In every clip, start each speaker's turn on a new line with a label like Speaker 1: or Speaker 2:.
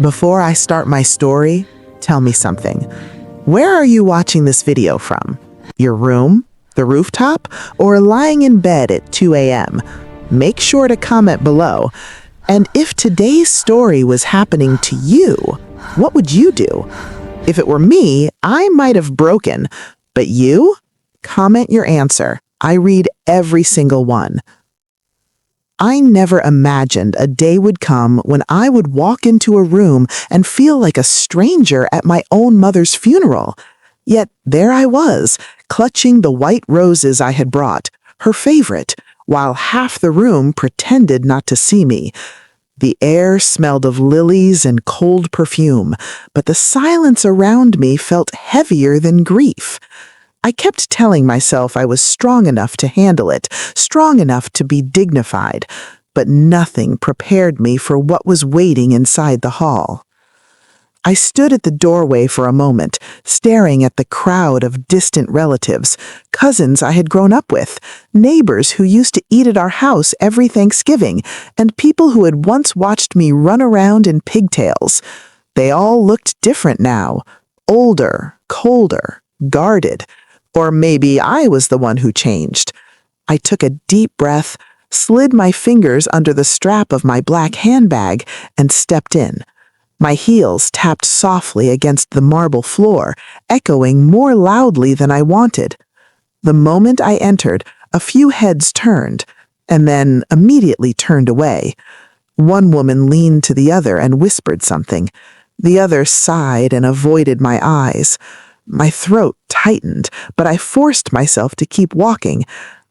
Speaker 1: Before I start my story, tell me something. Where are you watching this video from? Your room? The rooftop? Or lying in bed at 2 a.m.? Make sure to comment below. And if today's story was happening to you, what would you do? If it were me, I might have broken. But you? Comment your answer. I read every single one. I never imagined a day would come when I would walk into a room and feel like a stranger at my own mother's funeral. Yet there I was, clutching the white roses I had brought, her favorite, while half the room pretended not to see me. The air smelled of lilies and cold perfume, but the silence around me felt heavier than grief. I kept telling myself I was strong enough to handle it, strong enough to be dignified, but nothing prepared me for what was waiting inside the hall. I stood at the doorway for a moment, staring at the crowd of distant relatives, cousins I had grown up with, neighbors who used to eat at our house every Thanksgiving, and people who had once watched me run around in pigtails. They all looked different now, older, colder, guarded. Or maybe I was the one who changed. I took a deep breath, slid my fingers under the strap of my black handbag, and stepped in. My heels tapped softly against the marble floor, echoing more loudly than I wanted. The moment I entered, a few heads turned, and then immediately turned away. One woman leaned to the other and whispered something. The other sighed and avoided my eyes. My throat tightened, but I forced myself to keep walking.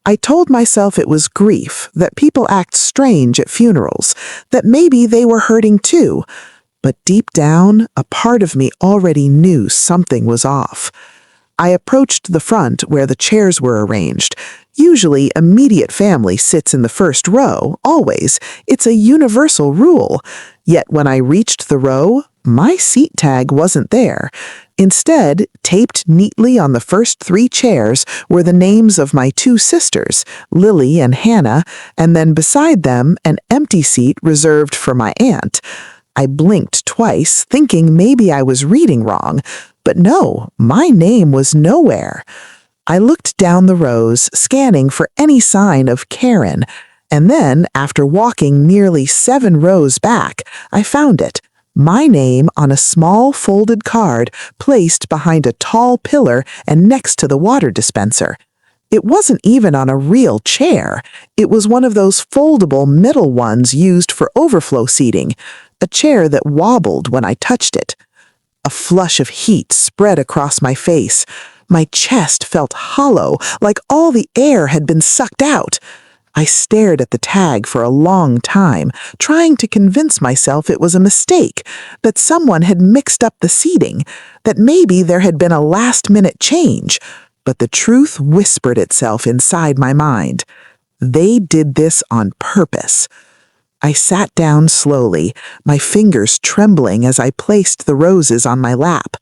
Speaker 1: I told myself it was grief, that people act strange at funerals, that maybe they were hurting too. But deep down, a part of me already knew something was off. I approached the front where the chairs were arranged. Usually, immediate family sits in the first row, always. It's a universal rule. Yet when I reached the row, my seat tag wasn't there. Instead, taped neatly on the first 3 chairs were the names of my 2 sisters, Lily and Hannah, and then beside them, an empty seat reserved for my aunt. I blinked twice, thinking maybe I was reading wrong, but no, my name was nowhere. I looked down the rows, scanning for any sign of Karen, and then, after walking nearly 7 rows back, I found it. My name on a small folded card placed behind a tall pillar and next to the water dispenser. It wasn't even on a real chair. It was one of those foldable middle ones used for overflow seating, a chair that wobbled when I touched it. A flush of heat spread across my face. My chest felt hollow, like all the air had been sucked out. I stared at the tag for a long time, trying to convince myself it was a mistake, that someone had mixed up the seating, that maybe there had been a last-minute change. But the truth whispered itself inside my mind. They did this on purpose. I sat down slowly, my fingers trembling as I placed the roses on my lap.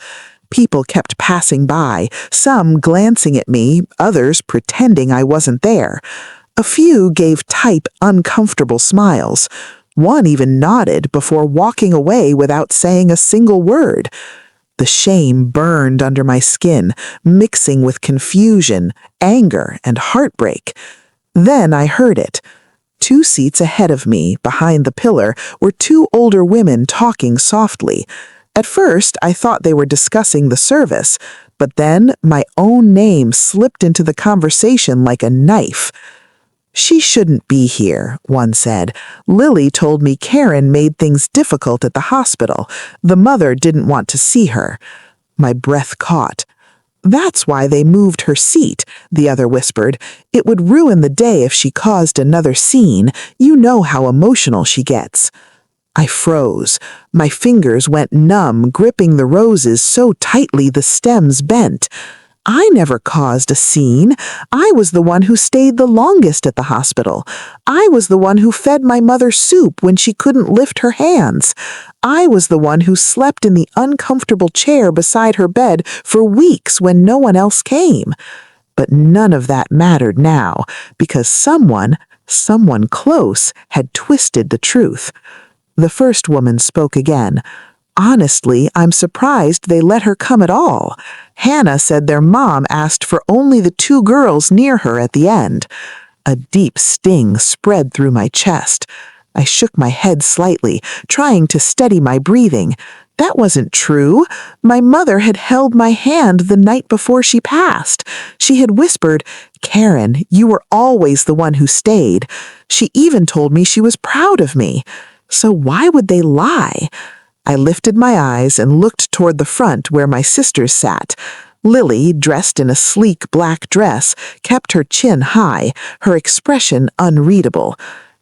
Speaker 1: People kept passing by, some glancing at me, others pretending I wasn't there. A few gave tight, uncomfortable smiles. One even nodded before walking away without saying a single word. The shame burned under my skin, mixing with confusion, anger, and heartbreak. Then I heard it. 2 seats ahead of me, behind the pillar, were 2 older women talking softly. At first, I thought they were discussing the service, but then my own name slipped into the conversation like a knife. "She shouldn't be here," one said. "Lily told me Karen made things difficult at the hospital. The mother didn't want to see her." My breath caught. "That's why they moved her seat," the other whispered. "It would ruin the day if she caused another scene. You know how emotional she gets." I froze. My fingers went numb, gripping the roses so tightly the stems bent. I never caused a scene. I was the one who stayed the longest at the hospital. I was the one who fed my mother soup when she couldn't lift her hands. I was the one who slept in the uncomfortable chair beside her bed for weeks when no one else came. But none of that mattered now, because someone close, had twisted the truth. The first woman spoke again. Honestly, I'm surprised they let her come at all. Hannah said their mom asked for only the two girls near her at the end. A deep sting spread through my chest. I shook my head slightly, trying to steady my breathing. That wasn't true. My mother had held my hand the night before she passed. She had whispered, "Karen, you were always the one who stayed." She even told me she was proud of me. So why would they lie? I lifted my eyes and looked toward the front where my sisters sat. Lily, dressed in a sleek black dress, kept her chin high, her expression unreadable.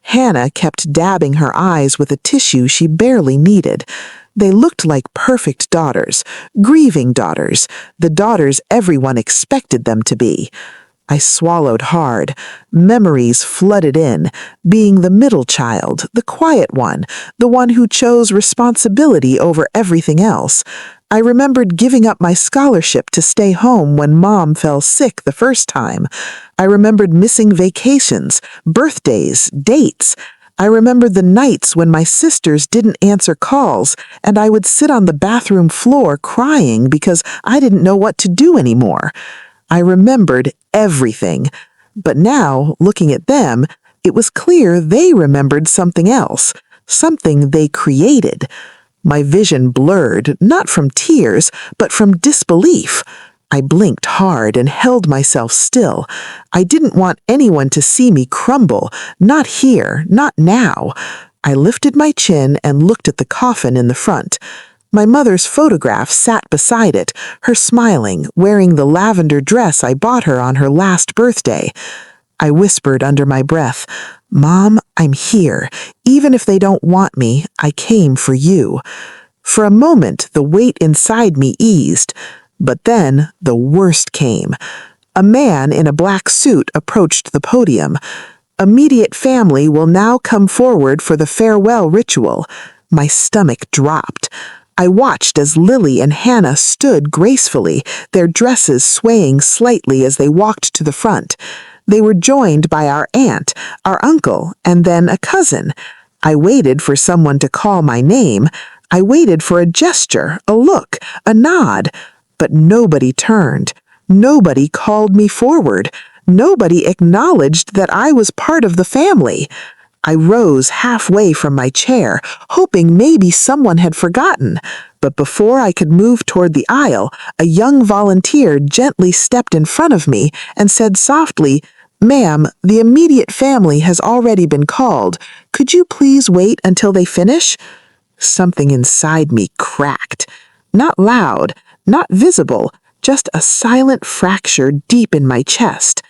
Speaker 1: Hannah kept dabbing her eyes with a tissue she barely needed. They looked like perfect daughters, grieving daughters, the daughters everyone expected them to be. I swallowed hard. Memories flooded in, being the middle child, the quiet one, the one who chose responsibility over everything else. I remembered giving up my scholarship to stay home when Mom fell sick the first time. I remembered missing vacations, birthdays, dates. I remembered the nights when my sisters didn't answer calls, and I would sit on the bathroom floor crying because I didn't know what to do anymore. I remembered everything. But now, looking at them, it was clear they remembered something else, something they created. My vision blurred, not from tears, but from disbelief. I blinked hard and held myself still. I didn't want anyone to see me crumble, not here, not now. I lifted my chin and looked at the coffin in the front. My mother's photograph sat beside it, her smiling, wearing the lavender dress I bought her on her last birthday. I whispered under my breath, "Mom, I'm here. Even if they don't want me, I came for you." For a moment, the weight inside me eased, but then the worst came. A man in a black suit approached the podium. "Immediate family will now come forward for the farewell ritual." My stomach dropped. I watched as Lily and Hannah stood gracefully, their dresses swaying slightly as they walked to the front. They were joined by our aunt, our uncle, and then a cousin. I waited for someone to call my name. I waited for a gesture, a look, a nod. But nobody turned. Nobody called me forward. Nobody acknowledged that I was part of the family. I rose halfway from my chair, hoping maybe someone had forgotten. But before I could move toward the aisle, a young volunteer gently stepped in front of me and said softly, "Ma'am, the immediate family has already been called. Could you please wait until they finish?" Something inside me cracked. Not loud, not visible, just a silent fracture deep in my chest.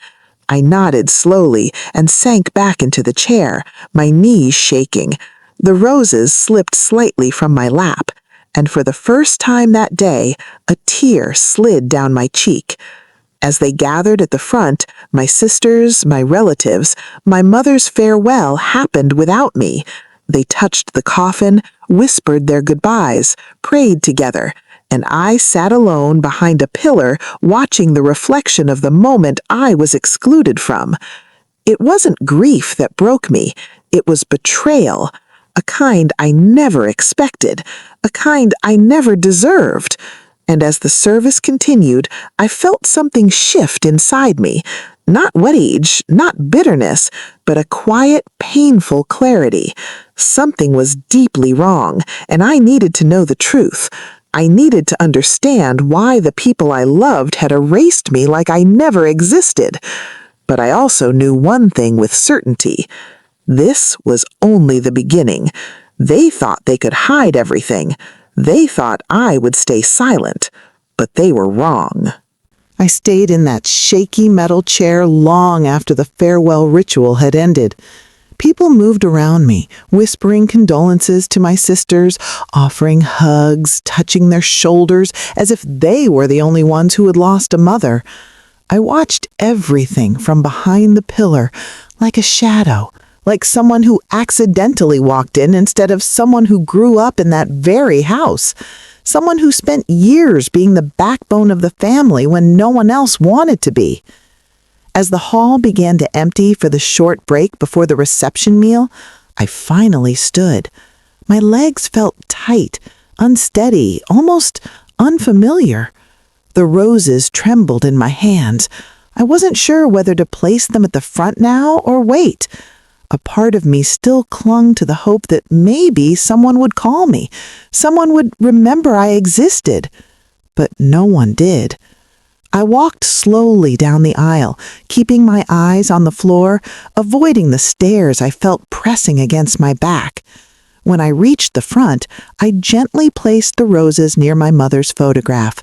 Speaker 1: I nodded slowly and sank back into the chair, my knees shaking. The roses slipped slightly from my lap, and for the first time that day, a tear slid down my cheek. As they gathered at the front, my sisters, my relatives, my mother's farewell happened without me. They touched the coffin, whispered their goodbyes, prayed together, and I sat alone behind a pillar watching the reflection of the moment I was excluded from. It wasn't grief that broke me, it was betrayal, a kind I never expected, a kind I never deserved. And as the service continued, I felt something shift inside me. Not rage, not bitterness, but a quiet, painful clarity. Something was deeply wrong, and I needed to know the truth. I needed to understand why the people I loved had erased me like I never existed. But I also knew one thing with certainty. This was only the beginning. They thought they could hide everything. They thought I would stay silent. But they were wrong. I stayed in that shaky metal chair long after the farewell ritual had ended. People moved around me, whispering condolences to my sisters, offering hugs, touching their shoulders as if they were the only ones who had lost a mother. I watched everything from behind the pillar, like a shadow, like someone who accidentally walked in instead of someone who grew up in that very house, someone who spent years being the backbone of the family when no one else wanted to be. As the hall began to empty for the short break before the reception meal, I finally stood. My legs felt tight, unsteady, almost unfamiliar. The roses trembled in my hands. I wasn't sure whether to place them at the front now or wait. A part of me still clung to the hope that maybe someone would call me. Someone would remember I existed. But no one did. I walked slowly down the aisle, keeping my eyes on the floor, avoiding the stares I felt pressing against my back. When I reached the front, I gently placed the roses near my mother's photograph.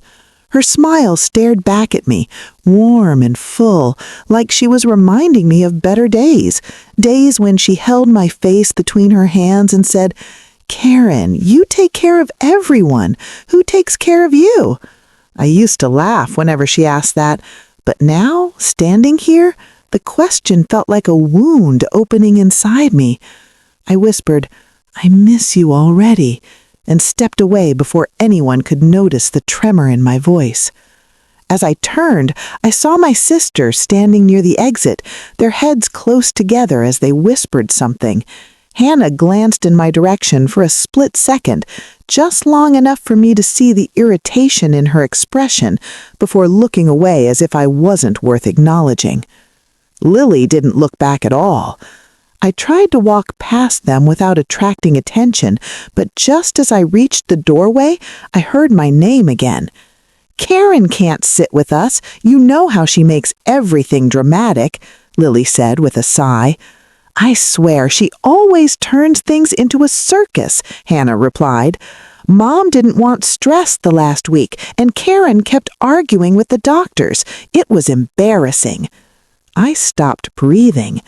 Speaker 1: Her smile stared back at me, warm and full, like she was reminding me of better days, days when she held my face between her hands and said, "Karen, you take care of everyone. Who takes care of you?" I used to laugh whenever she asked that, but now, standing here, the question felt like a wound opening inside me. I whispered, "I miss you already," and stepped away before anyone could notice the tremor in my voice. As I turned, I saw my sisters standing near the exit, their heads close together as they whispered something. Hannah glanced in my direction for a split second, just long enough for me to see the irritation in her expression before looking away as if I wasn't worth acknowledging. Lily didn't look back at all. I tried to walk past them without attracting attention, but just as I reached the doorway, I heard my name again. "Karen can't sit with us. You know how she makes everything dramatic," Lily said with a sigh. "I swear she always turns things into a circus," Hannah replied. "Mom didn't want stress the last week, and Karen kept arguing with the doctors. It was embarrassing." I stopped breathing.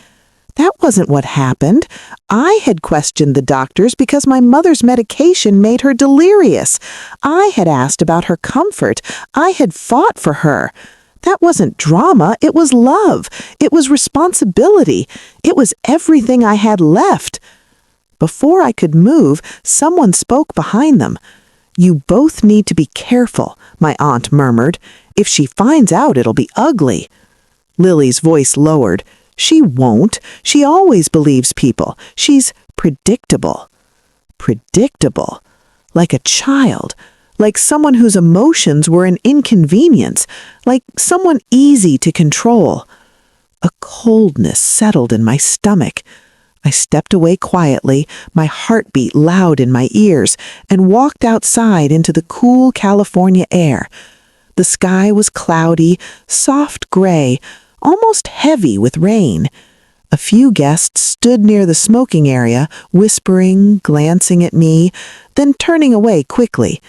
Speaker 1: That wasn't what happened. I had questioned the doctors because my mother's medication made her delirious. I had asked about her comfort. I had fought for her. That wasn't drama, it was love. It was responsibility. It was everything I had left. Before I could move, someone spoke behind them. "You both need to be careful," my aunt murmured. "If she finds out, it'll be ugly." Lily's voice lowered. "She won't. She always believes people. She's predictable." Predictable. Like a child. Like someone whose emotions were an inconvenience. Like someone easy to control. A coldness settled in my stomach. I stepped away quietly, my heartbeat loud in my ears, and walked outside into the cool California air. The sky was cloudy, soft gray, almost heavy with rain. A few guests stood near the smoking area, whispering, glancing at me, then turning away quickly.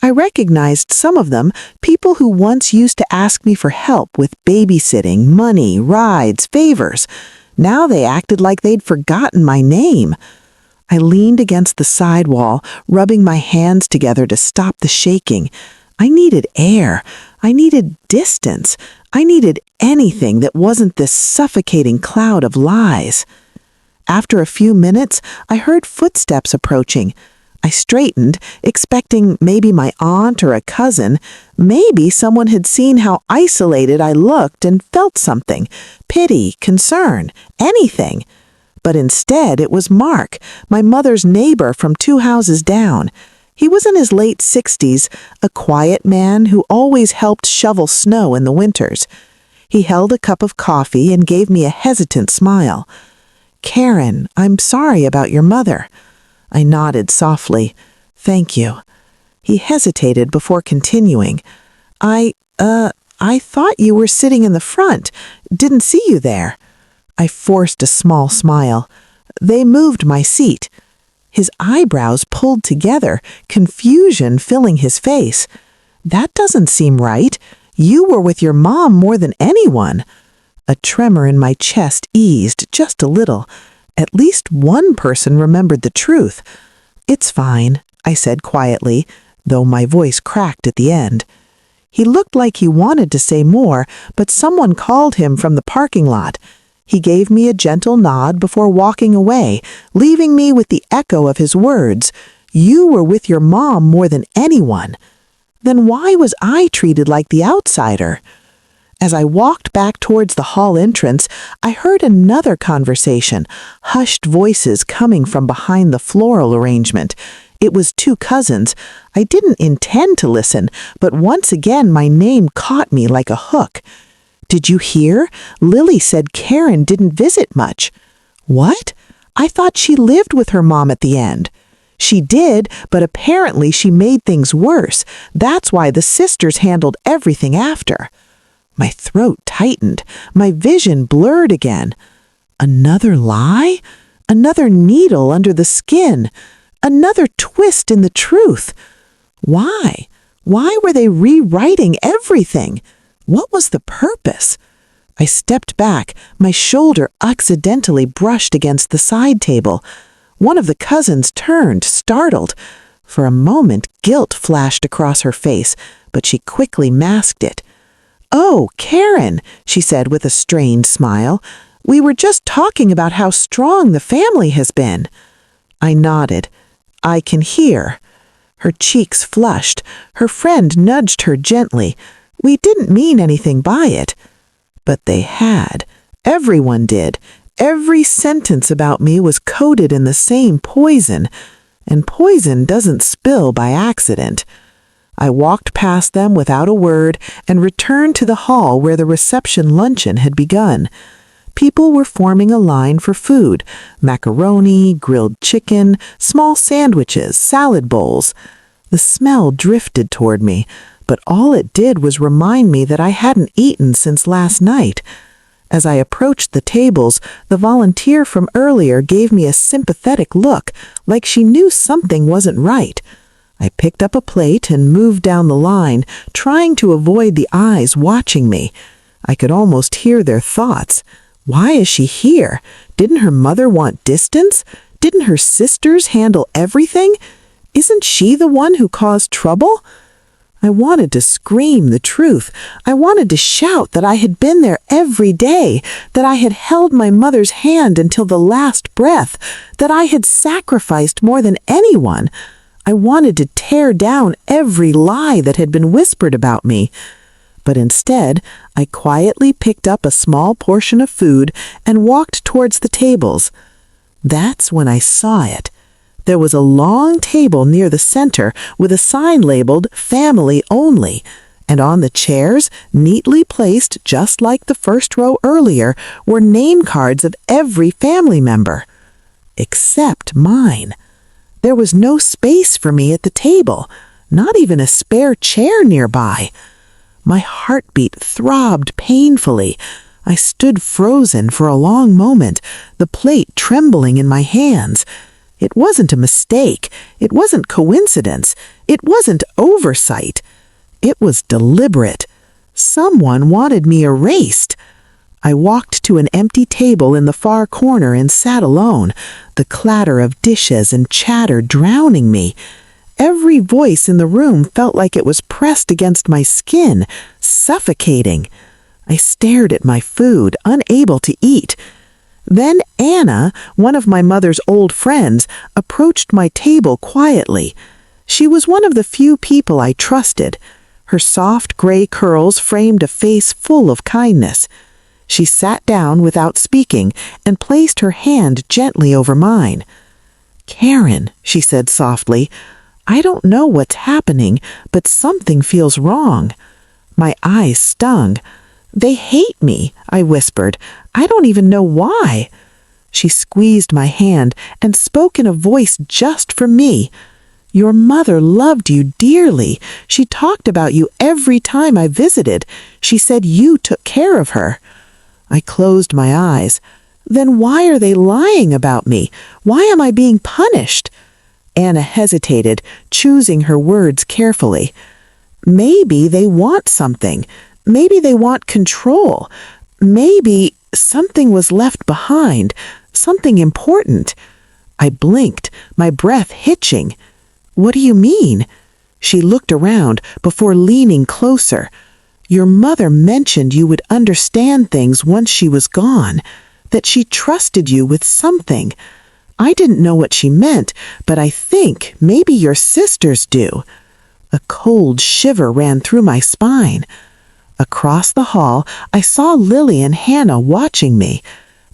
Speaker 1: I recognized some of them, people who once used to ask me for help with babysitting, money, rides, favors. Now they acted like they'd forgotten my name. I leaned against the sidewall, rubbing my hands together to stop the shaking. I needed air. I needed distance. I needed anything that wasn't this suffocating cloud of lies. After a few minutes, I heard footsteps approaching. I straightened, expecting maybe my aunt or a cousin. Maybe someone had seen how isolated I looked and felt something. Pity, concern, anything. But instead, it was Mark, my mother's neighbor from 2 houses down. He was in his late 60s, a quiet man who always helped shovel snow in the winters. He held a cup of coffee and gave me a hesitant smile. "Karen, I'm sorry about your mother." I nodded softly. "Thank you." He hesitated before continuing. I thought you were sitting in the front. Didn't see you there." I forced a small smile. "They moved my seat." His eyebrows pulled together, confusion filling his face. "That doesn't seem right. You were with your mom more than anyone." A tremor in my chest eased just a little. At least one person remembered the truth. "It's fine," I said quietly, though my voice cracked at the end. He looked like he wanted to say more, but someone called him from the parking lot. He gave me a gentle nod before walking away, leaving me with the echo of his words. "You were with your mom more than anyone." Then why was I treated like the outsider? As I walked back towards the hall entrance, I heard another conversation, hushed voices coming from behind the floral arrangement. It was two cousins. I didn't intend to listen, but once again my name caught me like a hook. "Did you hear? Lily said Karen didn't visit much." "What? I thought she lived with her mom at the end." "She did, but apparently she made things worse. That's why the sisters handled everything after." My throat tightened. My vision blurred again. Another lie? Another needle under the skin? Another twist in the truth? Why? Why were they rewriting everything? What was the purpose? I stepped back. My shoulder accidentally brushed against the side table. One of the cousins turned, startled. For a moment, guilt flashed across her face, but she quickly masked it. "Oh, Karen," she said with a strained smile. "We were just talking about how strong the family has been." I nodded. "I can hear." Her cheeks flushed. Her friend nudged her gently. "We didn't mean anything by it." But they had. Everyone did. Every sentence about me was coated in the same poison, and poison doesn't spill by accident. I walked past them without a word and returned to the hall where the reception luncheon had begun. People were forming a line for food: macaroni, grilled chicken, small sandwiches, salad bowls. The smell drifted toward me, but all it did was remind me that I hadn't eaten since last night. As I approached the tables, the volunteer from earlier gave me a sympathetic look, like she knew something wasn't right. I picked up a plate and moved down the line, trying to avoid the eyes watching me. I could almost hear their thoughts. Why is she here? Didn't her mother want distance? Didn't her sisters handle everything? Isn't she the one who caused trouble? I wanted to scream the truth. I wanted to shout that I had been there every day, that I had held my mother's hand until the last breath, that I had sacrificed more than anyone. I wanted to tear down every lie that had been whispered about me. But instead, I quietly picked up a small portion of food and walked towards the tables. That's when I saw it. There was a long table near the center with a sign labeled "Family Only," and on the chairs, neatly placed just like the first row earlier, were name cards of every family member. Except mine. There was no space for me at the table, not even a spare chair nearby. My heartbeat throbbed painfully. I stood frozen for a long moment, the plate trembling in my hands. It wasn't a mistake. It wasn't coincidence. It wasn't oversight. It was deliberate. Someone wanted me erased. I walked to an empty table in the far corner and sat alone, the clatter of dishes and chatter drowning me. Every voice in the room felt like it was pressed against my skin, suffocating. I stared at my food, unable to eat. Then Anna, one of my mother's old friends, approached my table quietly. She was one of the few people I trusted. Her soft gray curls framed a face full of kindness. She sat down without speaking and placed her hand gently over mine. "Karen," she said softly, "I don't know what's happening, but something feels wrong." My eyes stung. "They hate me," I whispered. "I don't even know why." She squeezed my hand and spoke in a voice just for me. "Your mother loved you dearly. She talked about you every time I visited. She said you took care of her." I closed my eyes. Then why are they lying about me? Why am I being punished? Anna hesitated, choosing her words carefully. Maybe they want something. Maybe they want control. Maybe something was left behind, something important. I blinked, my breath hitching. "What do you mean?" She looked around before leaning closer. "Your mother mentioned you would understand things once she was gone, that she trusted you with something. I didn't know what she meant, but I think maybe your sisters do." A cold shiver ran through my spine. Across the hall, I saw Lily and Hannah watching me.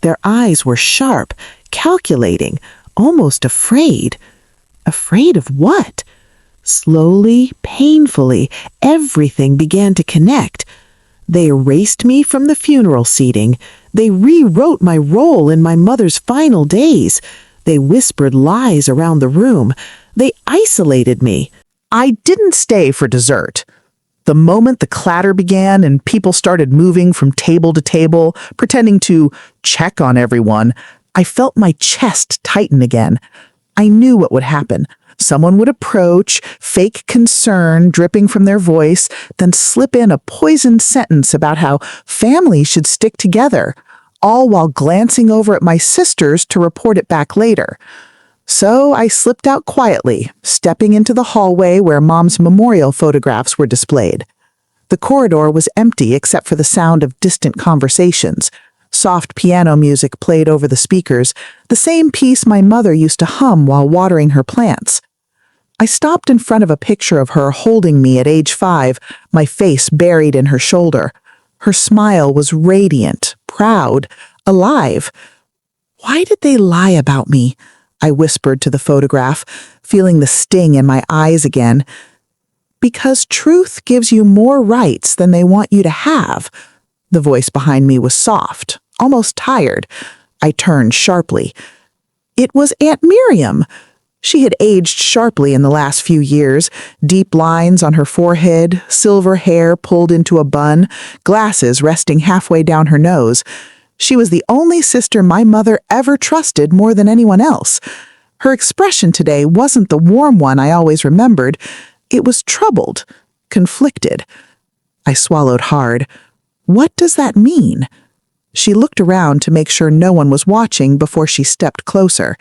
Speaker 1: Their eyes were sharp, calculating, almost afraid. Afraid of what? Slowly, painfully, everything began to connect. They erased me from the funeral seating. They rewrote my role in my mother's final days. They whispered lies around the room. They isolated me. I didn't stay for dessert. The moment the clatter began and people started moving from table to table, pretending to check on everyone, I felt my chest tighten again. I knew what would happen. Someone would approach, fake concern dripping from their voice, then slip in a poisoned sentence about how families should stick together, all while glancing over at my sisters to report it back later. So I slipped out quietly, stepping into the hallway where Mom's memorial photographs were displayed. The corridor was empty except for the sound of distant conversations. Soft piano music played over the speakers, the same piece my mother used to hum while watering her plants. I stopped in front of a picture of her holding me at age 5, my face buried in her shoulder. Her smile was radiant, proud, alive. Why did they lie about me? I whispered to the photograph, feeling the sting in my eyes again. Because truth gives you more rights than they want you to have. The voice behind me was soft, almost tired. I turned sharply. It was Aunt Miriam. She had aged sharply in the last few years, deep lines on her forehead, silver hair pulled into a bun, glasses resting halfway down her nose. She was the only sister my mother ever trusted more than anyone else. Her expression today wasn't the warm one I always remembered. It was troubled, conflicted. I swallowed hard. What does that mean? She looked around to make sure no one was watching before she stepped closer.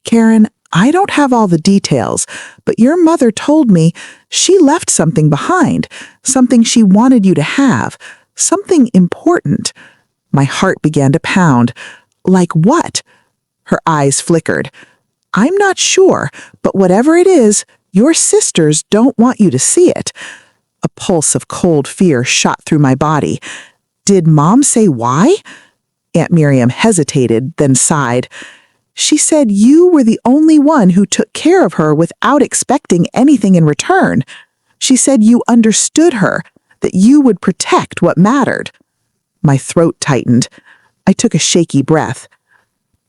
Speaker 1: Karen, I don't have all the details, but your mother told me she left something behind, something she wanted you to have, something important. My heart began to pound. Like what? Her eyes flickered. I'm not sure, but whatever it is, your sisters don't want you to see it. A pulse of cold fear shot through my body. Did Mom say why? Aunt Miriam hesitated, then sighed. She said you were the only one who took care of her without expecting anything in return. She said you understood her, that you would protect what mattered. My throat tightened. I took a shaky breath.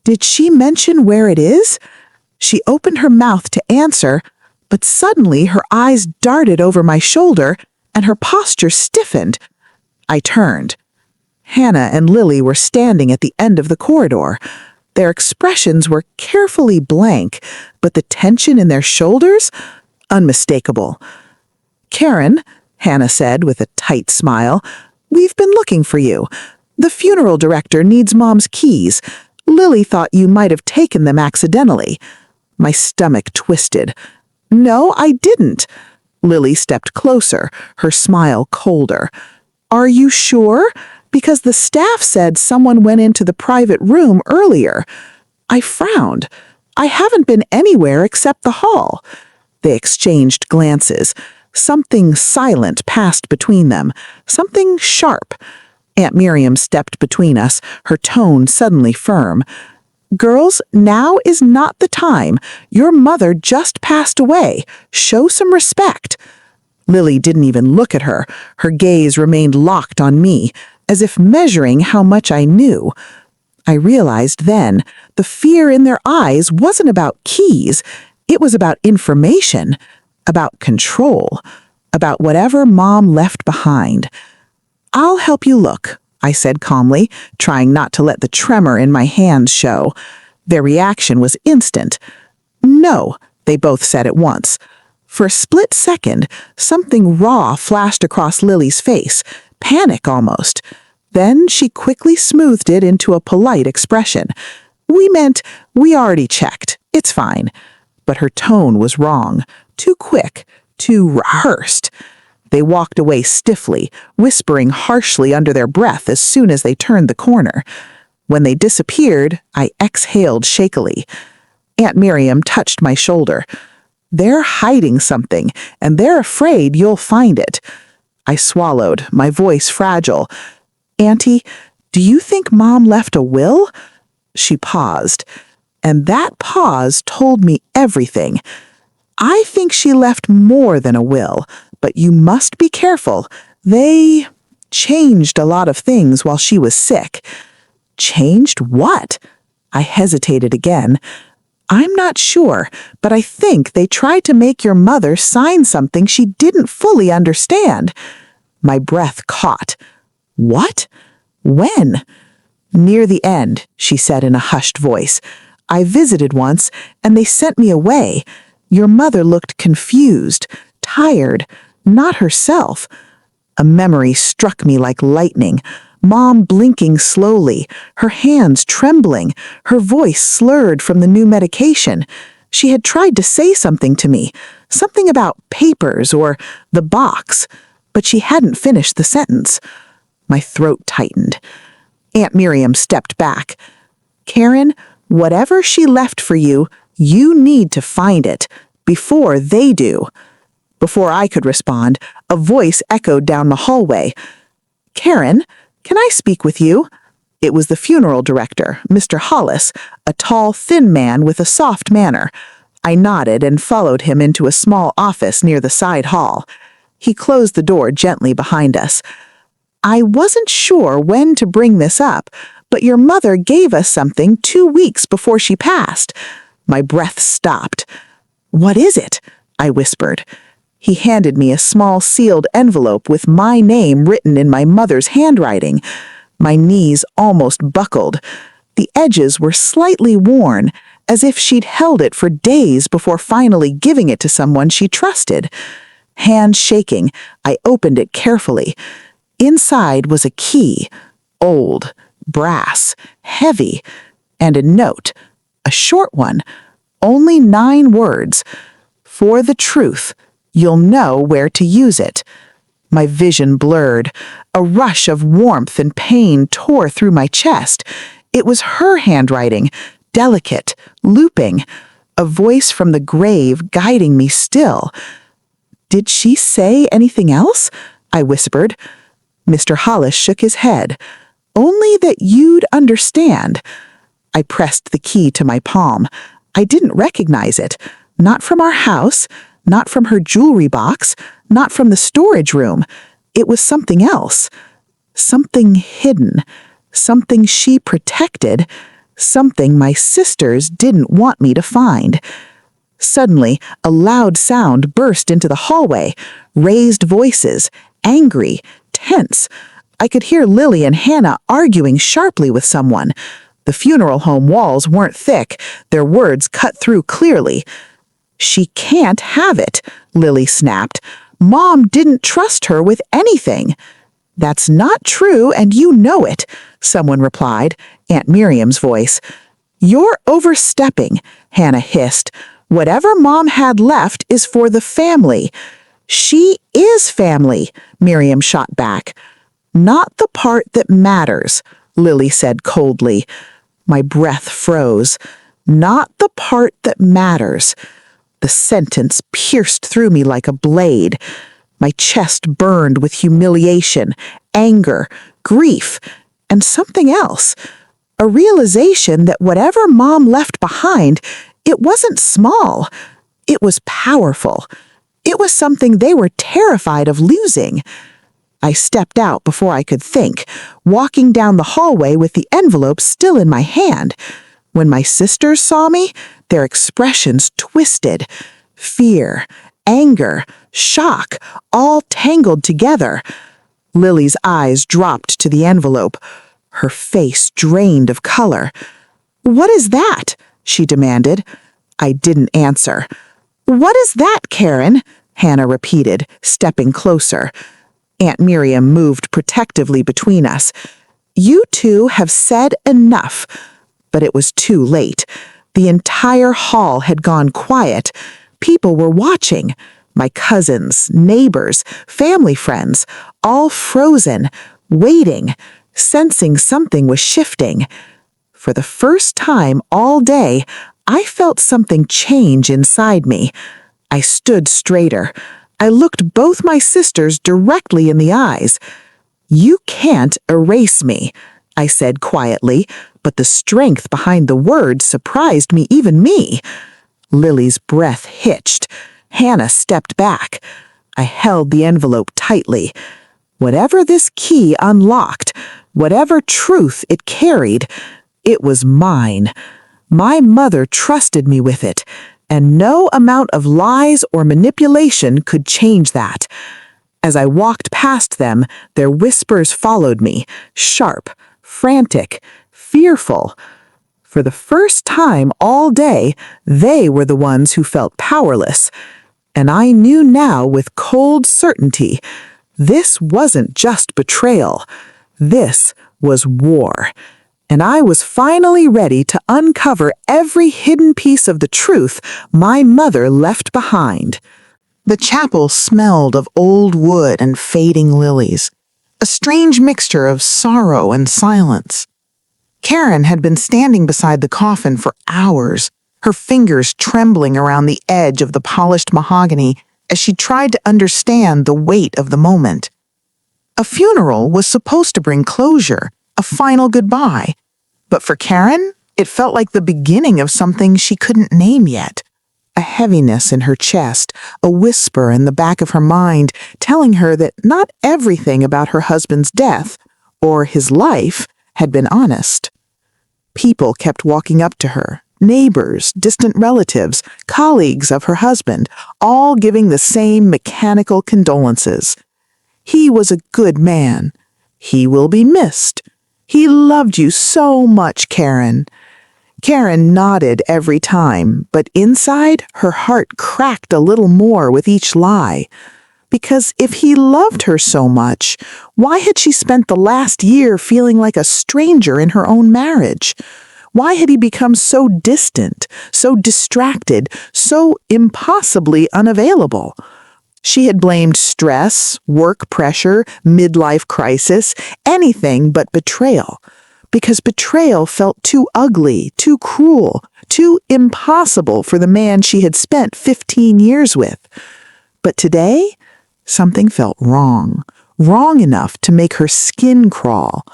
Speaker 1: Did she mention where it is? She opened her mouth to answer, but suddenly her eyes darted over my shoulder and her posture stiffened. I turned. Hannah and Lily were standing at the end of the corridor. Their expressions were carefully blank, but the tension in their shoulders? Unmistakable. Karen, Hannah said with a tight smile, we've been looking for you. The funeral director needs Mom's keys. Lily thought you might have taken them accidentally. My stomach twisted. No, I didn't. Lily stepped closer, her smile colder. Are you sure? Because the staff said someone went into the private room earlier. I frowned. I haven't been anywhere except the hall. They exchanged glances. Something silent passed between them, something sharp. Aunt Miriam stepped between us, her tone suddenly firm. Girls, now is not the time. Your mother just passed away. Show some respect. Lily didn't even look at her. Her gaze remained locked on me, as if measuring how much I knew. I realized then the fear in their eyes wasn't about keys. It was about information, about control, about whatever Mom left behind. I'll help you look, I said calmly, trying not to let the tremor in my hands show. Their reaction was instant. No, they both said at once. For a split second, something raw flashed across Lily's face, panic almost. Then she quickly smoothed it into a polite expression. We meant, we already checked. It's fine. But her tone was wrong, too quick, too rehearsed. They walked away stiffly, whispering harshly under their breath as soon as they turned the corner. When they disappeared, I exhaled shakily. Aunt Miriam touched my shoulder. They're hiding something, and they're afraid you'll find it. I swallowed, my voice fragile. Auntie, do you think Mom left a will? She paused. And that pause told me everything. I think she left more than a will, but you must be careful. They changed a lot of things while she was sick. Changed what? I hesitated again. I'm not sure, but I think they tried to make your mother sign something she didn't fully understand. My breath caught. What? When? Near the end, she said in a hushed voice. I visited once, and they sent me away. Your mother looked confused, tired, not herself. A memory struck me like lightning. Mom blinking slowly, her hands trembling, her voice slurred from the new medication. She had tried to say something to me, something about papers or the box, but she hadn't finished the sentence. My throat tightened. Aunt Miriam stepped back. Karen, whatever she left for you, you need to find it, before they do. Before I could respond, a voice echoed down the hallway. Karen, can I speak with you? It was the funeral director, Mr. Hollis, a tall, thin man with a soft manner. I nodded and followed him into a small office near the side hall. He closed the door gently behind us. I wasn't sure when to bring this up, but your mother gave us something 2 weeks before she passed. My breath stopped. What is it? I whispered. He handed me a small sealed envelope with my name written in my mother's handwriting. My knees almost buckled. The edges were slightly worn, as if she'd held it for days before finally giving it to someone she trusted. Hand shaking, I opened it carefully. Inside was a key, old, brass, heavy, and a note, a short one, only 9 words. For the truth, you'll know where to use it. My vision blurred. A rush of warmth and pain tore through my chest. It was her handwriting, delicate, looping, a voice from the grave guiding me still. Did she say anything else? I whispered. Mr. Hollis shook his head. Only that you'd understand. I pressed the key to my palm. I didn't recognize it. Not from our house, not from her jewelry box, not from the storage room. It was something else. Something hidden. Something she protected. Something my sisters didn't want me to find. Suddenly, a loud sound burst into the hallway. Raised voices, angry, tense. I could hear Lily and Hannah arguing sharply with someone. The funeral home walls weren't thick. Their words cut through clearly. She can't have it, Lily snapped. Mom didn't trust her with anything. That's not true, and you know it, someone replied, Aunt Miriam's voice. You're overstepping, Hannah hissed. Whatever Mom had left is for the family. She is family, Miriam shot back. Not the part that matters, Lily said coldly. My breath froze. Not the part that matters. The sentence pierced through me like a blade. My chest burned with humiliation, anger, grief, and something else. A realization that whatever Mom left behind, it wasn't small. It was powerful. It was something they were terrified of losing. I stepped out before I could think, walking down the hallway with the envelope still in my hand. When my sisters saw me, their expressions twisted. Fear, anger, shock, all tangled together. Lily's eyes dropped to the envelope. Her face drained of color. "What is that?" she demanded. I didn't answer. "What is that, Karen?" Hannah repeated, stepping closer. Aunt Miriam moved protectively between us. "You two have said enough." But it was too late. The entire hall had gone quiet. People were watching. My cousins, neighbors, family friends, all frozen, waiting, sensing something was shifting. For the first time all day, I felt something change inside me. I stood straighter. I looked both my sisters directly in the eyes. "You can't erase me," I said quietly, but the strength behind the words surprised even me. Lily's breath hitched. Hannah stepped back. I held the envelope tightly. Whatever this key unlocked, whatever truth it carried, it was mine. My mother trusted me with it, and no amount of lies or manipulation could change that. As I walked past them, their whispers followed me, sharp, frantic, fearful. For the first time all day, they were the ones who felt powerless. And I knew now with cold certainty, this wasn't just betrayal. This was war. And I was finally ready to uncover every hidden piece of the truth my mother left behind. The chapel smelled of old wood and fading lilies, a strange mixture of sorrow and silence. Karen had been standing beside the coffin for hours, her fingers trembling around the edge of the polished mahogany as she tried to understand the weight of the moment. A funeral was supposed to bring closure, a final goodbye, but for Karen, it felt like the beginning of something she couldn't name yet. A heaviness in her chest, a whisper in the back of her mind telling her that not everything about her husband's death, or his life, had been honest. People kept walking up to her, neighbors, distant relatives, colleagues of her husband, all giving the same mechanical condolences. He was a good man. He will be missed. He loved you so much, Karen. Karen nodded every time, but inside, her heart cracked a little more with each lie. Because if he loved her so much, why had she spent the last year feeling like a stranger in her own marriage? Why had he become so distant, so distracted, so impossibly unavailable? She had blamed stress, work pressure, midlife crisis, anything but betrayal. Because betrayal felt too ugly, too cruel, too impossible for the man she had spent 15 years with. But today, something felt wrong, wrong enough to make her skin crawl.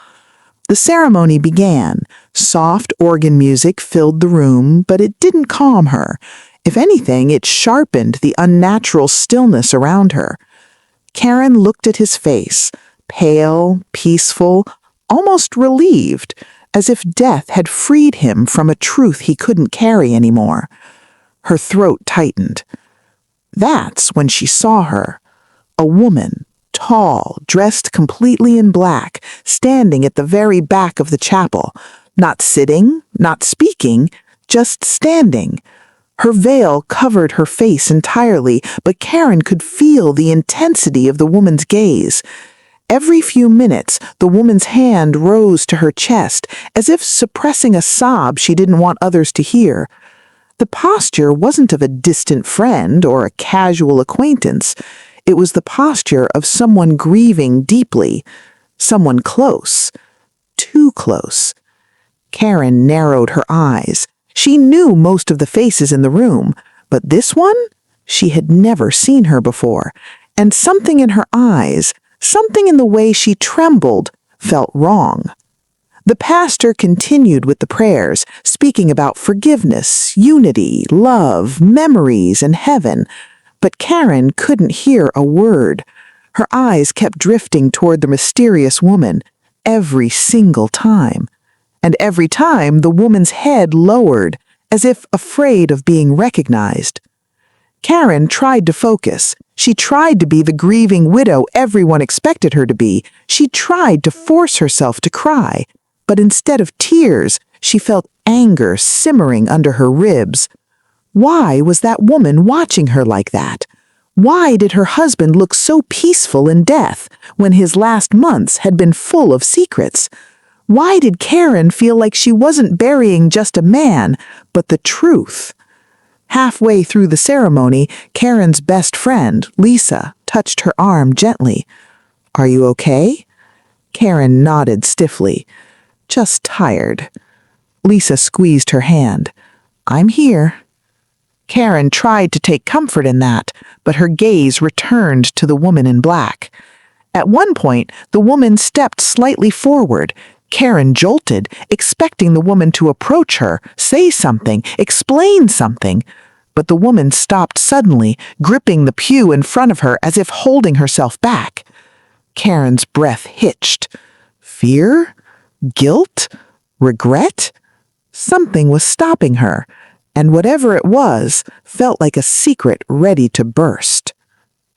Speaker 1: The ceremony began. Soft organ music filled the room, but it didn't calm her. If anything, it sharpened the unnatural stillness around her. Karen looked at his face, pale, peaceful, almost relieved, as if death had freed him from a truth he couldn't carry anymore. Her throat tightened. That's when she saw her. A woman, tall, dressed completely in black, standing at the very back of the chapel. Not sitting, not speaking, just standing. Her veil covered her face entirely, but Karen could feel the intensity of the woman's gaze. Every few minutes, the woman's hand rose to her chest, as if suppressing a sob she didn't want others to hear. The posture wasn't of a distant friend or a casual acquaintance. It was the posture of someone grieving deeply, someone close, too close. Karen narrowed her eyes. She knew most of the faces in the room, but this one? She had never seen her before, and something in her eyes, something in the way she trembled, felt wrong. The pastor continued with the prayers, speaking about forgiveness, unity, love, memories, and heaven, but Karen couldn't hear a word. Her eyes kept drifting toward the mysterious woman, every single time. And every time the woman's head lowered, as if afraid of being recognized. Karen tried to focus. She tried to be the grieving widow everyone expected her to be. She tried to force herself to cry. But instead of tears, she felt anger simmering under her ribs. Why was that woman watching her like that? Why did her husband look so peaceful in death when his last months had been full of secrets? Why did Karen feel like she wasn't burying just a man, but the truth? Halfway through the ceremony, Karen's best friend, Lisa, touched her arm gently. "Are you okay?" Karen nodded stiffly. "Just tired." Lisa squeezed her hand. "I'm here." Karen tried to take comfort in that, but her gaze returned to the woman in black. At one point, the woman stepped slightly forward, Karen jolted, expecting the woman to approach her, say something, explain something. But the woman stopped suddenly, gripping the pew in front of her as if holding herself back. Karen's breath hitched. Fear? Guilt? Regret? Something was stopping her, and whatever it was felt like a secret ready to burst.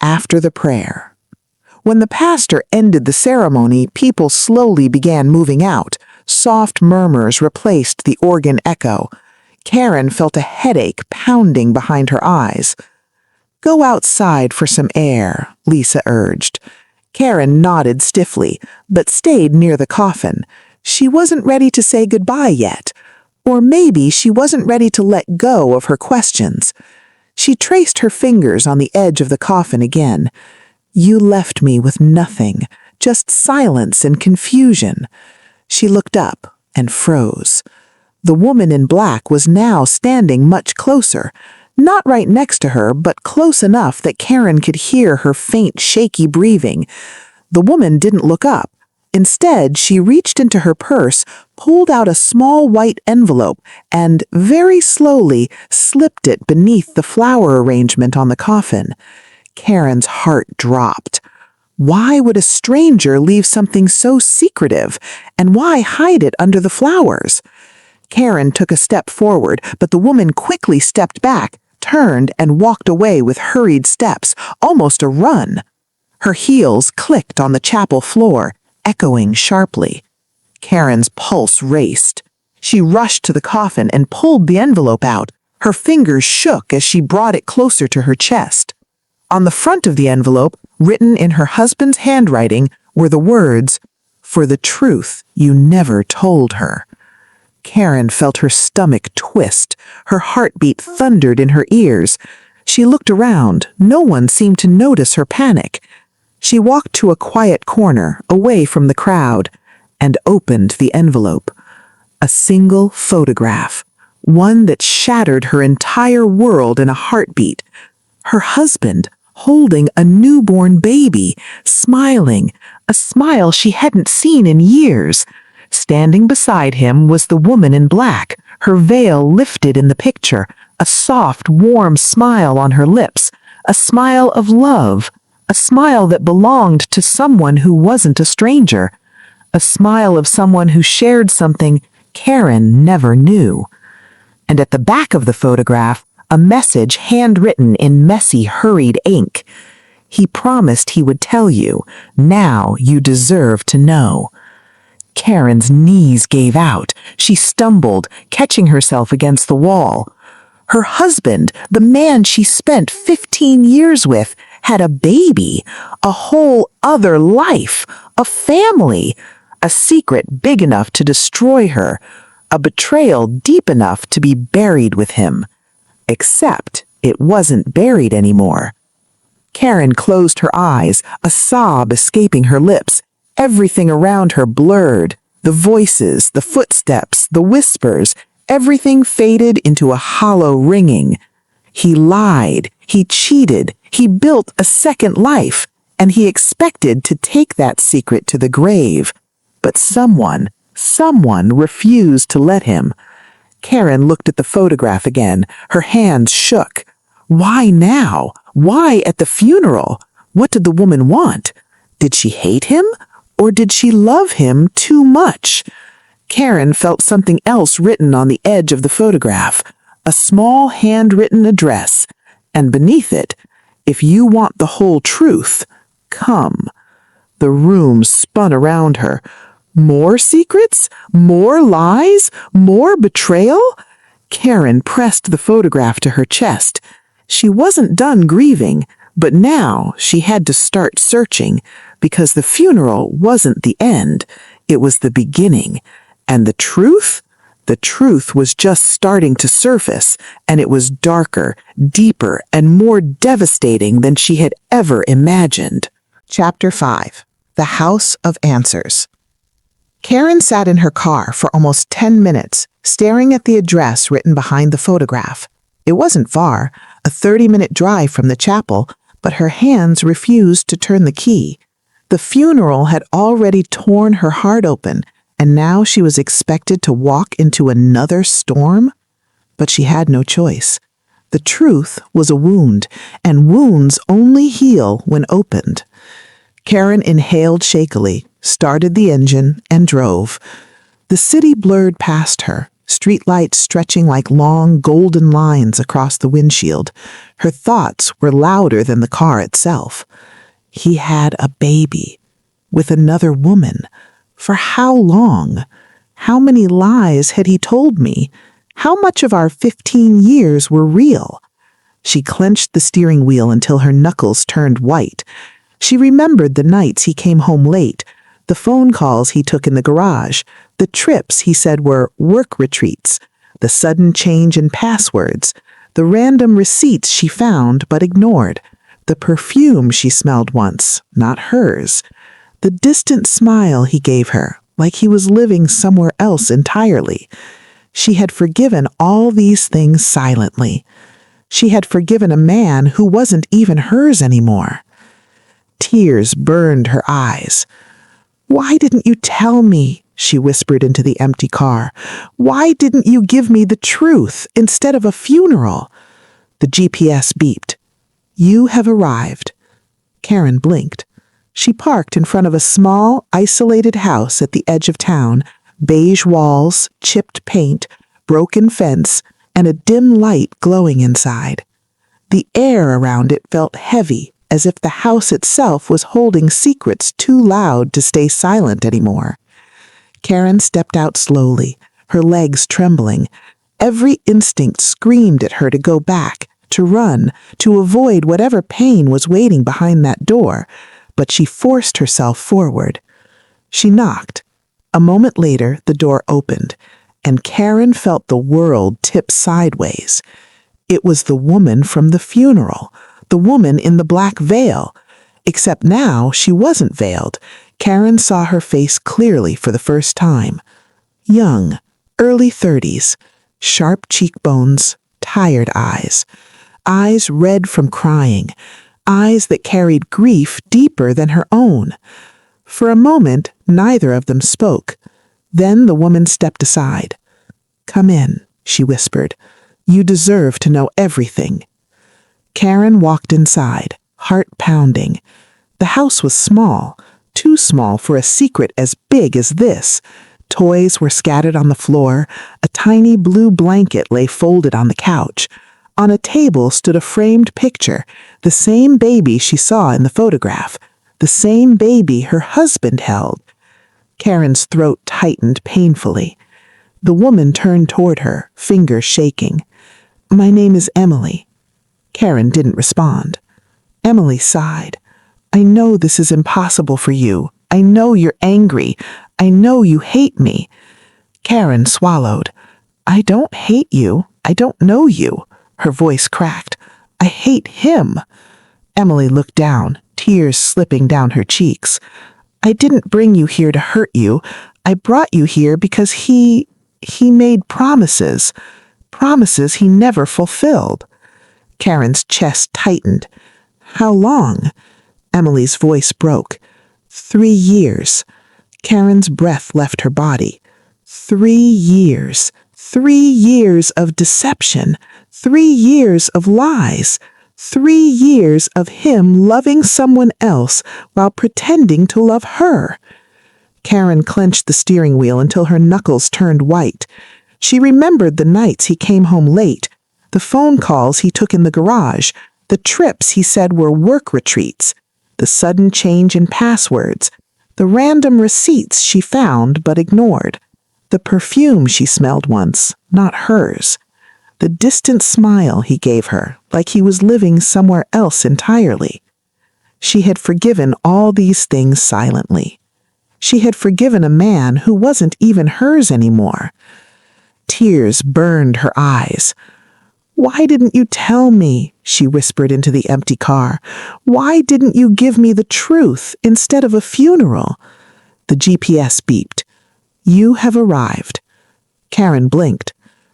Speaker 1: After the prayer. When the pastor ended the ceremony, people slowly began moving out. Soft murmurs replaced the organ echo. Karen felt a headache pounding behind her eyes. "Go outside for some air," Lisa urged. Karen nodded stiffly, but stayed near the coffin. She wasn't ready to say goodbye yet. Or maybe she wasn't ready to let go of her questions. She traced her fingers on the edge of the coffin again. "You left me with nothing, just silence and confusion." She looked up and froze. The woman in black was now standing much closer, not right next to her, but close enough that Karen could hear her faint, shaky breathing. The woman didn't look up. Instead, she reached into her purse, pulled out a small white envelope, and very slowly slipped it beneath the flower arrangement on the coffin. Karen's heart dropped. Why would a stranger leave something so secretive, and why hide it under the flowers? Karen took a step forward, but the woman quickly stepped back, turned, and walked away with hurried steps, almost a run. Her heels clicked on the chapel floor, echoing sharply. Karen's pulse raced. She rushed to the coffin and pulled the envelope out. Her fingers shook as she brought it closer to her chest. On the front of the envelope, written in her husband's handwriting, were the words, "For the truth you never told her." Karen felt her stomach twist. Her heartbeat thundered in her ears. She looked around. No one seemed to notice her panic. She walked to a quiet corner, away from the crowd, and opened the envelope. A single photograph, one that shattered her entire world in a heartbeat. Her husband, holding a newborn baby, smiling, a smile she hadn't seen in years. Standing beside him was the woman in black, her veil lifted in the picture, a soft, warm smile on her lips, a smile of love, a smile that belonged to someone who wasn't a stranger, a smile of someone who shared something Karen never knew. And at the back of the photograph, a message handwritten in messy, hurried ink. "He promised he would tell you. Now you deserve to know." Karen's knees gave out. She stumbled, catching herself against the wall. Her husband, the man she spent 15 years with, had a baby, a whole other life, a family, a secret big enough to destroy her, a betrayal deep enough to be buried with him. Except it wasn't buried anymore. Karen closed her eyes, a sob escaping her lips. Everything around her blurred. The voices, the footsteps, the whispers, everything faded into a hollow ringing. He lied, he cheated, he built a second life, and he expected to take that secret to the grave. But someone refused to let him. Karen looked at the photograph again. Her hands shook. Why now? Why at the funeral? What did the woman want? Did she hate him? Or did she love him too much? Karen felt something else written on the edge of the photograph, a small handwritten address, and beneath it, "If you want the whole truth, come." The room spun around her. More secrets? More lies? More betrayal? Karen pressed the photograph to her chest. She wasn't done grieving, but now she had to start searching, because the funeral wasn't the end, it was the beginning. And the truth? The truth was just starting to surface, and it was darker, deeper, and more devastating than she had ever imagined. Chapter 5. The House of Answers. Karen sat in her car for almost 10 minutes, staring at the address written behind the photograph. It wasn't far, a 30-minute drive from the chapel, but her hands refused to turn the key. The funeral had already torn her heart open, And now she was expected to walk into another storm? But she had no choice. The truth was a wound, and wounds only heal when opened. Karen inhaled shakily, started the engine, and drove. The city blurred past her, streetlights stretching like long golden lines across the windshield. Her thoughts were louder than the car itself. He had a baby. With another woman. For how long? How many lies had he told me? How much of our 15 years were real? She clenched the steering wheel until her knuckles turned white. She remembered the nights he came home late, the phone calls he took in the garage, the trips he said were work retreats, the sudden change in passwords, the random receipts she found but ignored, the perfume she smelled once, not hers, the distant smile he gave her, like he was living somewhere else entirely. She had forgiven all these things silently. She had forgiven a man who wasn't even hers anymore. Tears burned her eyes. "Why didn't you tell me?" she whispered into the empty car. "Why didn't you give me the truth instead of a funeral?" The GPS beeped. "You have arrived." Karen blinked. She parked in front of a small, isolated house at the edge of town, beige walls, chipped paint, broken fence, and a dim light glowing inside. The air around it felt heavy, as if the house itself was holding secrets too loud to stay silent anymore. Karen stepped out slowly, her legs trembling. Every instinct screamed at her to go back, to run, to avoid whatever pain was waiting behind that door, but she forced herself forward. She knocked. A moment later, the door opened, and Karen felt the world tip sideways. It was the woman from the funeral, the woman in the black veil. Except now she wasn't veiled. Karen saw her face clearly for the first time. Young, early 30s, sharp cheekbones, tired eyes. Eyes red from crying, eyes that carried grief deeper than her own. For a moment, neither of them spoke. Then the woman stepped aside. "Come in," she whispered. "You deserve to know everything." Karen walked inside, heart pounding. The house was small, too small for a secret as big as this. Toys were scattered on the floor. A tiny blue blanket lay folded on the couch. On a table stood a framed picture, the same baby she saw in the photograph, the same baby her husband held. Karen's throat tightened painfully. The woman turned toward her, fingers shaking. "My name is Emily." Karen didn't respond. Emily sighed. "I know this is impossible for you. I know you're angry. I know you hate me." Karen swallowed. "I don't hate you. I don't know you." Her voice cracked. "I hate him." Emily looked down, tears slipping down her cheeks. "I didn't bring you here to hurt you. I brought you here because he made promises. Promises he never fulfilled." Karen's chest tightened. "How long?" Emily's voice broke. 3 years. Karen's breath left her body. 3 years. 3 years of deception. 3 years of lies. 3 years of him loving someone else while pretending to love her. Karen clenched the steering wheel until her knuckles turned white. She remembered the nights he came home late, the phone calls he took in the garage, the trips he said were work retreats, the sudden change in passwords, the random receipts she found but ignored, the perfume she smelled once, not hers, the distant smile he gave her, like he was living somewhere else entirely. She had forgiven all these things silently. She had forgiven a man who wasn't even hers anymore. Tears burned her eyes. "Why didn't you tell me?" she whispered into the empty car. "Why didn't you give me the truth instead of a funeral?" The GPS beeped. "You have arrived." Karen blinked.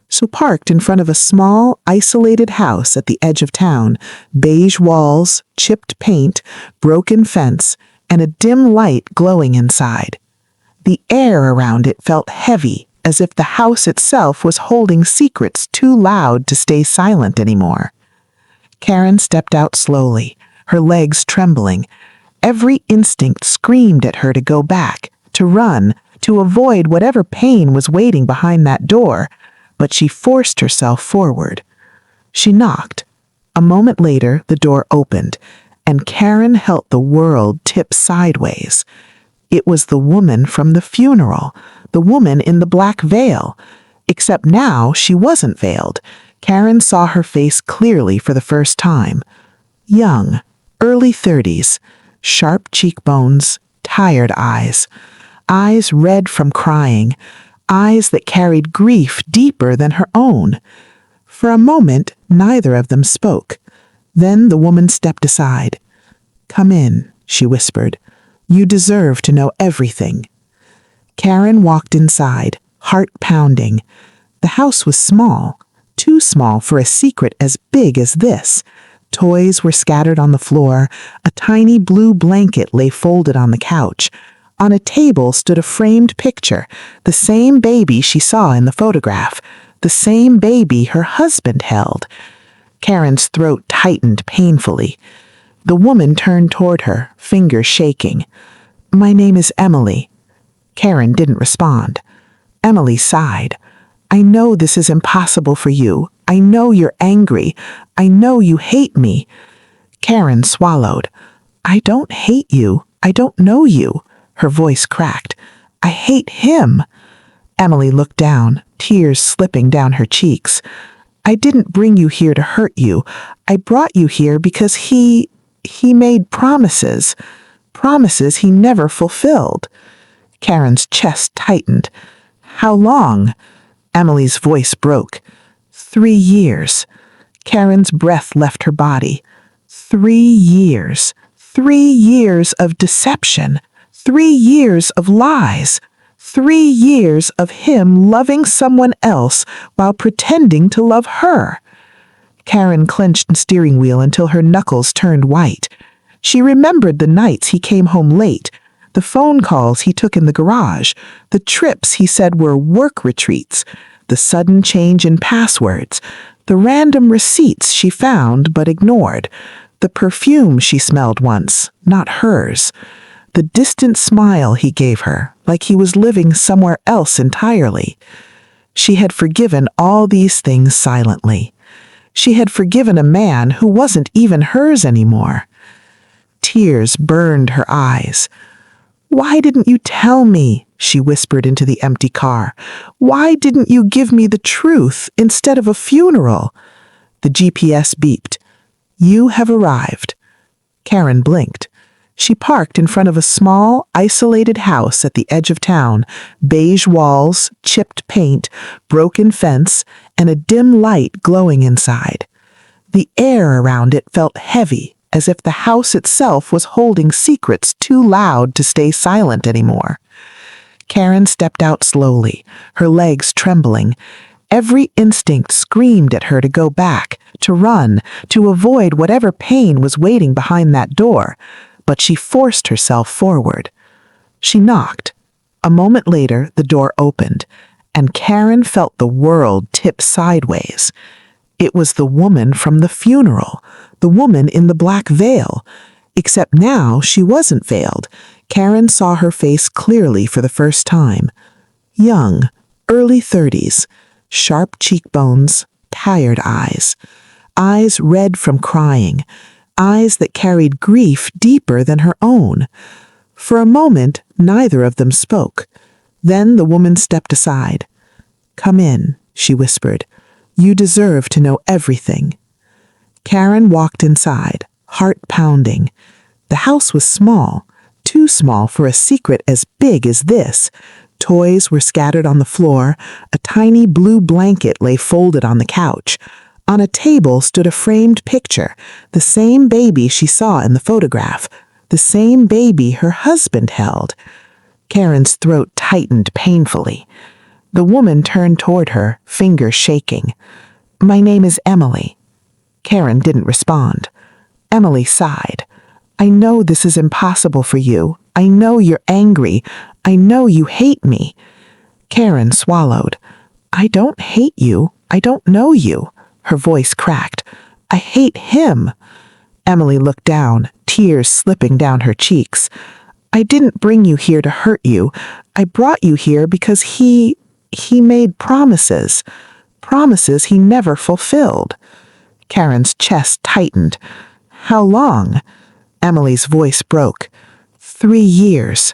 Speaker 1: So parked in front of a small, isolated house at the edge of town, beige walls, chipped paint, broken fence, and a dim light glowing inside. The air around it felt heavy, as if the house itself was holding secrets too loud to stay silent anymore. Karen stepped out slowly, her legs trembling. Every instinct screamed at her to go back, to run, to avoid whatever pain was waiting behind that door, but she forced herself forward. She knocked. A moment later, the door opened, and Karen felt the world tip sideways. It was the woman from the funeral, the woman in the black veil. Except now she wasn't veiled. Karen saw her face clearly for the first time. Young, early 30s, sharp cheekbones, tired eyes red from crying, eyes that carried grief deeper than her own. For a moment, neither of them spoke. Then the woman stepped aside. "Come in," she whispered. "You deserve to know everything." Karen walked inside, heart pounding. The house was small, too small for a secret as big as this. Toys were scattered on the floor. A tiny blue blanket lay folded on the couch. On a table stood a framed picture, the same baby she saw in the photograph, the same baby her husband held. Karen's throat tightened painfully. The woman turned toward her, fingers shaking. "My name is Emily." Karen didn't respond. Emily sighed. "I know this is impossible for you. I know you're angry. I know you hate me." Karen swallowed. "I don't hate you. I don't know you." Her voice cracked. "I hate him." Emily looked down, tears slipping down her cheeks. "I didn't bring you here to hurt you. I brought you here because he made promises. Promises he never fulfilled." Karen's chest tightened. "How long?" Emily's voice broke. 3 years. Karen's breath left her body. 3 years. 3 years of deception. 3 years of lies. 3 years of him loving someone else while pretending to love her. Karen clenched the steering wheel until her knuckles turned white. She remembered the nights he came home late, the phone calls he took in the garage, the trips he said were work retreats, the sudden change in passwords, the random receipts she found but ignored, the perfume she smelled once, not hers, the distant smile he gave her, like he was living somewhere else entirely. She had forgiven all these things silently. She had forgiven a man who wasn't even hers anymore. Tears burned her eyes. "Why didn't you tell me?" she whispered into the empty car. "Why didn't you give me the truth instead of a funeral?" The GPS beeped. "You have arrived." Karen blinked. She parked in front of a small, isolated house at the edge of town, beige walls, chipped paint, broken fence, and a dim light glowing inside. The air around it felt heavy, as if the house itself was holding secrets too loud to stay silent anymore. Karen stepped out slowly, her legs trembling. Every instinct screamed at her to go back, to run, to avoid whatever pain was waiting behind that door, but she forced herself forward. She knocked. A moment later, the door opened, and Karen felt the world tip sideways. It was the woman from the funeral, the woman in the black veil. Except now she wasn't veiled. Karen saw her face clearly for the first time. Young, early 30s, sharp cheekbones, tired eyes red from crying, eyes that carried grief deeper than her own. For a moment, neither of them spoke. Then the woman stepped aside. "Come in," she whispered. "You deserve to know everything." Karen walked inside, heart pounding. The house was small, too small for a secret as big as this. Toys were scattered on the floor. A tiny blue blanket lay folded on the couch. On a table stood a framed picture, the same baby she saw in the photograph, the same baby her husband held. Karen's throat tightened painfully. The woman turned toward her, fingers shaking. "My name is Emily." Karen didn't respond. Emily sighed. "I know this is impossible for you. I know you're angry. I know you hate me. Karen swallowed. I don't hate you. I don't know you. Her voice cracked. I hate him. Emily looked down, tears slipping down her cheeks. I didn't bring you here to hurt you. I brought you here because he made promises. Promises he never fulfilled. Karen's chest tightened. How long? Emily's voice broke. 3 years.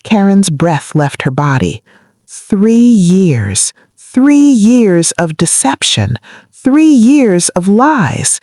Speaker 1: Karen's breath left her body. 3 years. 3 years of deception. 3 years of lies.